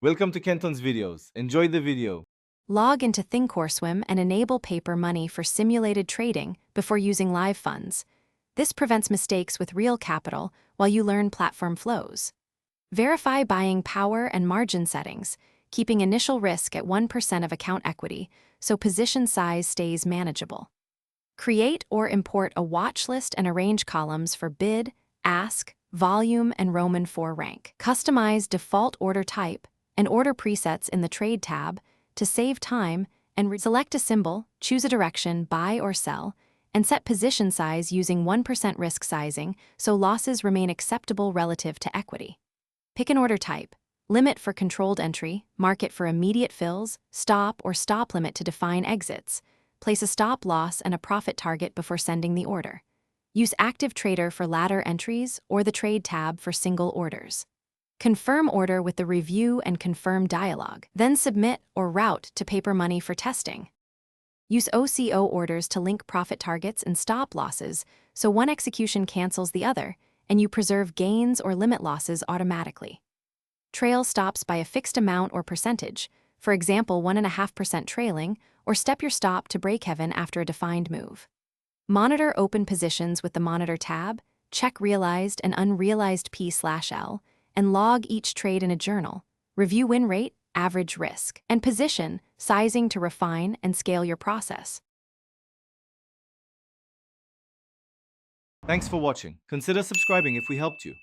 Welcome to Kenton's videos. Enjoy the video. Log into Thinkorswim and enable paper money for simulated trading before using live funds. This prevents mistakes with real capital while you learn platform flows. Verify buying power and margin settings, keeping initial risk at 1% of account equity so position size stays manageable. Create or import a watch list and arrange columns for bid, ask, volume, and Roman 4 rank. Customize default order type and order presets in the Trade tab to save time and select a symbol, choose a direction, buy or sell, and set position size using 1% risk sizing so losses remain acceptable relative to equity. Pick an order type, limit for controlled entry, market for immediate fills, stop or stop limit to define exits. Place a stop loss and a profit target before sending the order. Use Active Trader for ladder entries or the Trade tab for single orders. Confirm order with the Review and Confirm dialog, then submit or route to paper money for testing. Use OCO orders to link profit targets and stop losses so one execution cancels the other, and you preserve gains or limit losses automatically. Trail stops by a fixed amount or percentage, for example 1.5% trailing, or step your stop to break even after a defined move. Monitor open positions with the Monitor tab, check realized and unrealized P/L, and log each trade in a journal. Review win rate, average risk, and position sizing to refine and scale your process. Thanks for watching. Consider subscribing if we helped you.